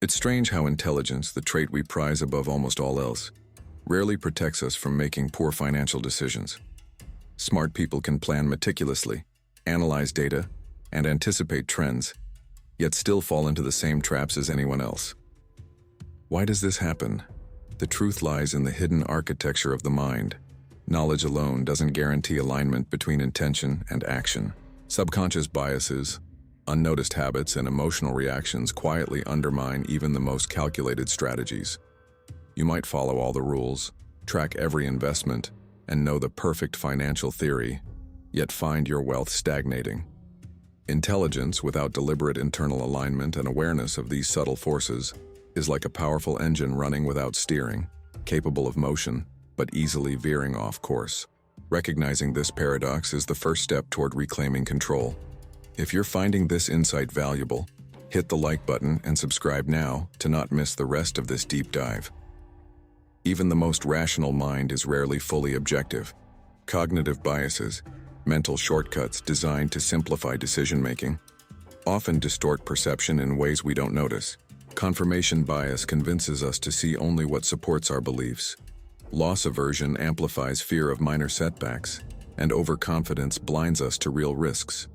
It's strange how intelligence, the trait we prize above almost all else, rarely protects us from making poor financial decisions. Smart people can plan meticulously, analyze data, and anticipate trends, yet still fall into the same traps as anyone else. Why does this happen? The truth lies in the hidden architecture of the mind. Knowledge alone doesn't guarantee alignment between intention and action. Subconscious biases, unnoticed habits, and emotional reactions quietly undermine even the most calculated strategies. You might follow all the rules, track every investment, and know the perfect financial theory, yet find your wealth stagnating. Intelligence without deliberate internal alignment and awareness of these subtle forces is like a powerful engine running without steering, capable of motion, but easily veering off course. Recognizing this paradox is the first step toward reclaiming control. If you're finding this insight valuable, hit the like button and subscribe now to not miss the rest of this deep dive. Even the most rational mind is rarely fully objective. Cognitive biases, mental shortcuts designed to simplify decision-making, often distort perception in ways we don't notice. Confirmation bias convinces us to see only what supports our beliefs. Loss aversion amplifies fear of minor setbacks, and overconfidence blinds us to real risks.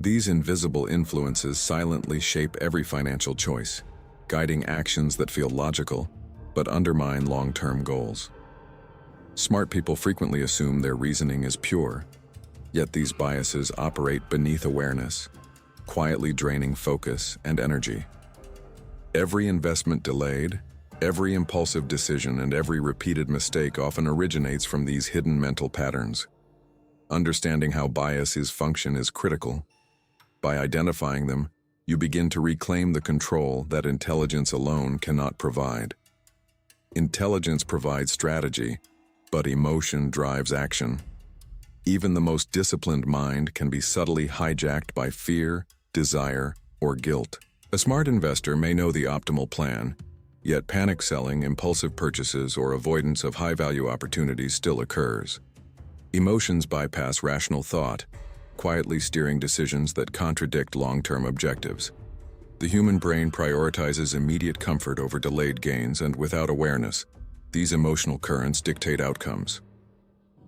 These invisible influences silently shape every financial choice, guiding actions that feel logical but undermine long-term goals. Smart people frequently assume their reasoning is pure, yet these biases operate beneath awareness, quietly draining focus and energy. Every investment delayed, every impulsive decision, and every repeated mistake often originates from these hidden mental patterns. Understanding how biases function is critical. By identifying them, you begin to reclaim the control that intelligence alone cannot provide. Intelligence provides strategy, but emotion drives action. Even the most disciplined mind can be subtly hijacked by fear, desire, or guilt. A smart investor may know the optimal plan, yet panic selling, impulsive purchases, or avoidance of high-value opportunities still occurs. Emotions bypass rational thought, quietly steering decisions that contradict long-term objectives. The human brain prioritizes immediate comfort over delayed gains, and without awareness, these emotional currents dictate outcomes.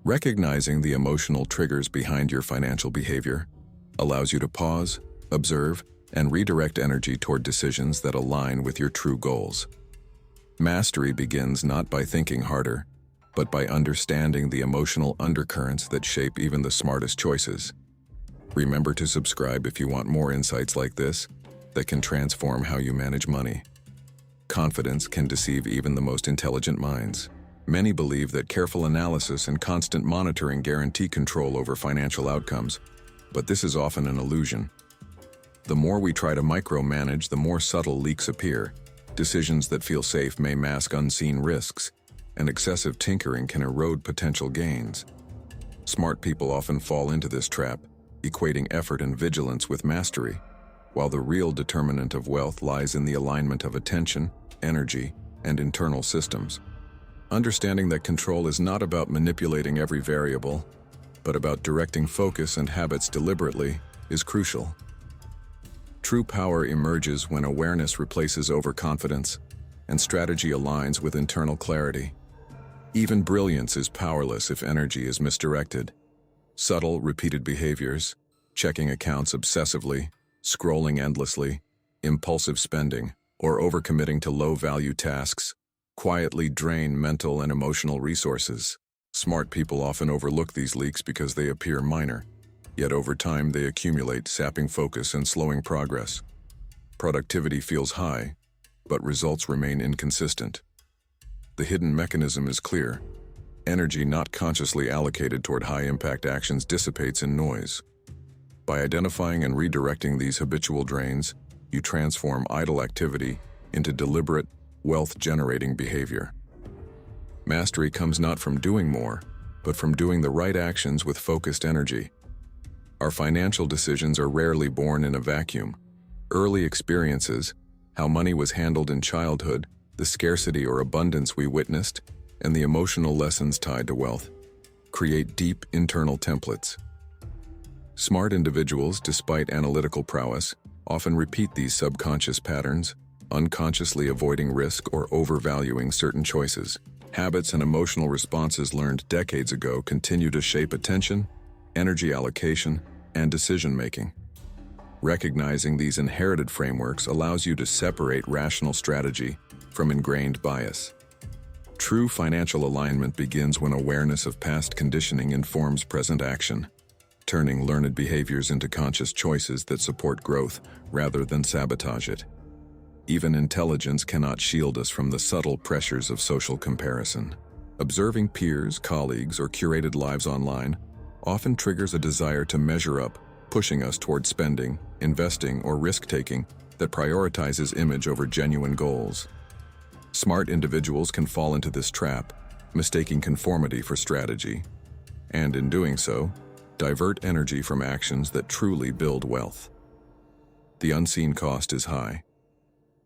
Recognizing the emotional triggers behind your financial behavior allows you to pause, observe, and redirect energy toward decisions that align with your true goals. Mastery begins not by thinking harder, but by understanding the emotional undercurrents that shape even the smartest choices. Remember to subscribe if you want more insights like this that can transform how you manage money. Confidence can deceive even the most intelligent minds. Many believe that careful analysis and constant monitoring guarantee control over financial outcomes, but this is often an illusion. The more we try to micromanage, the more subtle leaks appear. Decisions that feel safe may mask unseen risks, and excessive tinkering can erode potential gains. Smart people often fall into this trap, equating effort and vigilance with mastery, while the real determinant of wealth lies in the alignment of attention, energy, and internal systems. Understanding that control is not about manipulating every variable, but about directing focus and habits deliberately, is crucial. True power emerges when awareness replaces overconfidence and strategy aligns with internal clarity. Even brilliance is powerless if energy is misdirected. Subtle, repeated behaviors, checking accounts obsessively, scrolling endlessly, impulsive spending, or overcommitting to low-value tasks quietly drain mental and emotional resources. Smart people often overlook these leaks because they appear minor. Yet over time they accumulate, sapping focus and slowing progress. Productivity feels high, but results remain inconsistent. The hidden mechanism is clear. Energy not consciously allocated toward high-impact actions dissipates in noise. By identifying and redirecting these habitual drains, you transform idle activity into deliberate, wealth-generating behavior. Mastery comes not from doing more, but from doing the right actions with focused energy. Our financial decisions are rarely born in a vacuum. Early experiences, how money was handled in childhood, the scarcity or abundance we witnessed, and the emotional lessons tied to wealth, create deep internal templates. Smart individuals, despite analytical prowess, often repeat these subconscious patterns, unconsciously avoiding risk or overvaluing certain choices. Habits and emotional responses learned decades ago continue to shape attention, energy allocation, and decision-making. Recognizing these inherited frameworks allows you to separate rational strategy from ingrained bias. True financial alignment begins when awareness of past conditioning informs present action, turning learned behaviors into conscious choices that support growth rather than sabotage it. Even intelligence cannot shield us from the subtle pressures of social comparison. Observing peers, colleagues, or curated lives online often triggers a desire to measure up, pushing us toward spending, investing, or risk-taking that prioritizes image over genuine goals. Smart individuals can fall into this trap, mistaking conformity for strategy, and in doing so, divert energy from actions that truly build wealth. The unseen cost is high.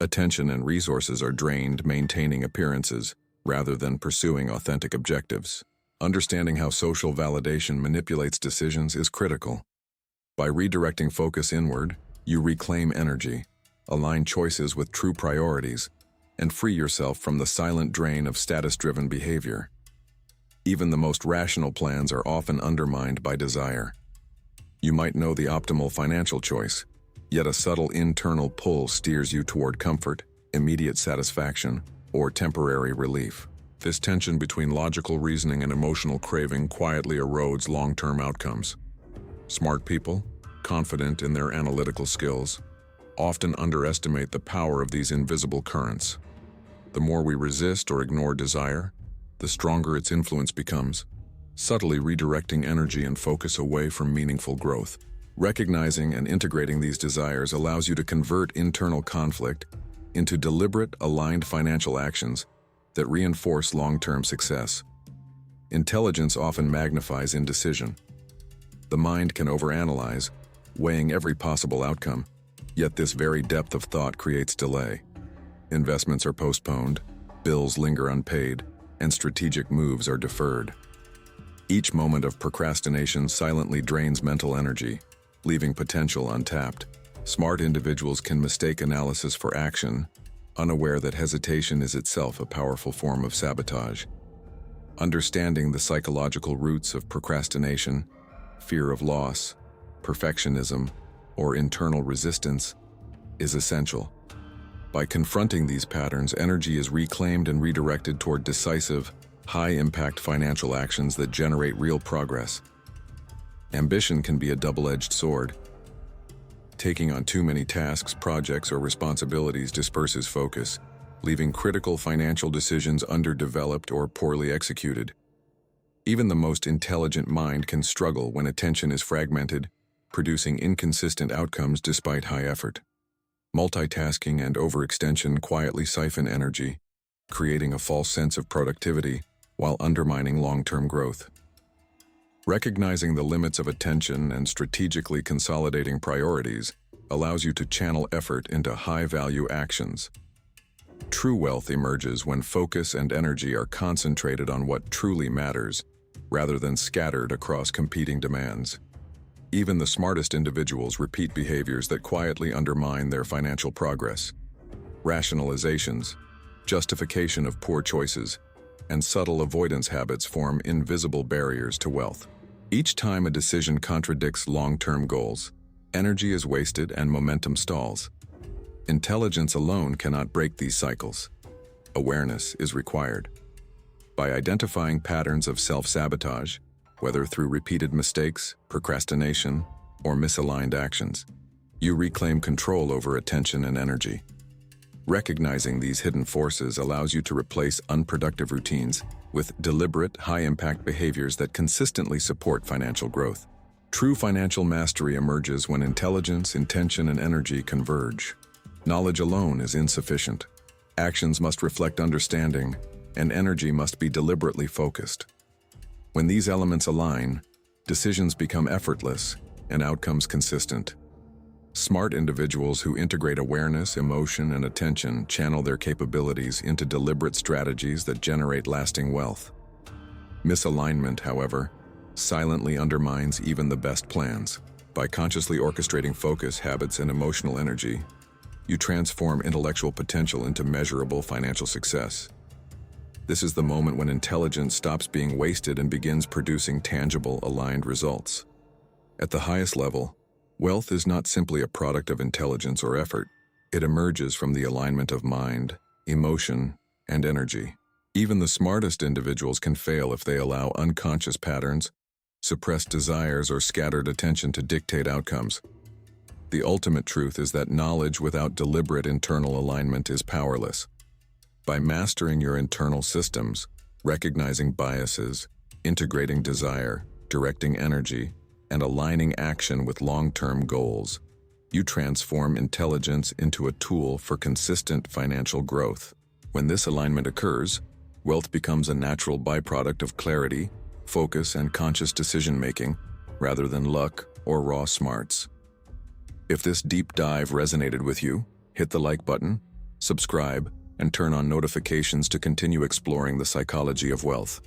Attention and resources are drained maintaining appearances rather than pursuing authentic objectives. Understanding how social validation manipulates decisions is critical. By redirecting focus inward, you reclaim energy, align choices with true priorities, and free yourself from the silent drain of status-driven behavior. Even the most rational plans are often undermined by desire. You might know the optimal financial choice, yet a subtle internal pull steers you toward comfort, immediate satisfaction, or temporary relief. This tension between logical reasoning and emotional craving quietly erodes long-term outcomes. Smart people, confident in their analytical skills, often underestimate the power of these invisible currents. The more we resist or ignore desire, the stronger its influence becomes, subtly redirecting energy and focus away from meaningful growth. Recognizing and integrating these desires allows you to convert internal conflict into deliberate, aligned financial actions that reinforce long-term success. Intelligence often magnifies indecision. The mind can overanalyze, weighing every possible outcome, yet this very depth of thought creates delay. Investments are postponed, bills linger unpaid, and strategic moves are deferred. Each moment of procrastination silently drains mental energy, leaving potential untapped. Smart individuals can mistake analysis for action, unaware that hesitation is itself a powerful form of sabotage. Understanding the psychological roots of procrastination, fear of loss, perfectionism, or internal resistance is essential. By confronting these patterns, energy is reclaimed and redirected toward decisive, high-impact financial actions that generate real progress. Ambition can be a double-edged sword. Taking on too many tasks, projects, or responsibilities disperses focus, leaving critical financial decisions underdeveloped or poorly executed. Even the most intelligent mind can struggle when attention is fragmented, producing inconsistent outcomes despite high effort. Multitasking and overextension quietly siphon energy, creating a false sense of productivity while undermining long-term growth. Recognizing the limits of attention and strategically consolidating priorities allows you to channel effort into high-value actions. True wealth emerges when focus and energy are concentrated on what truly matters, rather than scattered across competing demands. Even the smartest individuals repeat behaviors that quietly undermine their financial progress. Rationalizations, justification of poor choices, and subtle avoidance habits form invisible barriers to wealth. Each time a decision contradicts long-term goals, energy is wasted and momentum stalls. Intelligence alone cannot break these cycles. Awareness is required. By identifying patterns of self-sabotage, whether through repeated mistakes, procrastination, or misaligned actions, you reclaim control over attention and energy. Recognizing these hidden forces allows you to replace unproductive routines with deliberate, high-impact behaviors that consistently support financial growth. True financial mastery emerges when intelligence, intention, and energy converge. Knowledge alone is insufficient. Actions must reflect understanding, and energy must be deliberately focused. When these elements align, decisions become effortless and outcomes consistent. Smart individuals who integrate awareness, emotion, and attention channel their capabilities into deliberate strategies that generate lasting wealth. Misalignment, however, silently undermines even the best plans. By consciously orchestrating focus, habits, and emotional energy, You transform intellectual potential into measurable financial success. This is the moment when intelligence stops being wasted and begins producing tangible, aligned results. At the highest level, wealth is not simply a product of intelligence or effort. It emerges from the alignment of mind, emotion, and energy. Even the smartest individuals can fail if they allow unconscious patterns, suppressed desires, or scattered attention to dictate outcomes. The ultimate truth is that knowledge without deliberate internal alignment is powerless. By mastering your internal systems, recognizing biases, integrating desire, directing energy, and aligning action with long-term goals, you transform intelligence into a tool for consistent financial growth. When this alignment occurs, wealth becomes a natural byproduct of clarity, focus, and conscious decision-making, rather than luck or raw smarts. If this deep dive resonated with you, hit the like button, subscribe, and turn on notifications to continue exploring the psychology of wealth.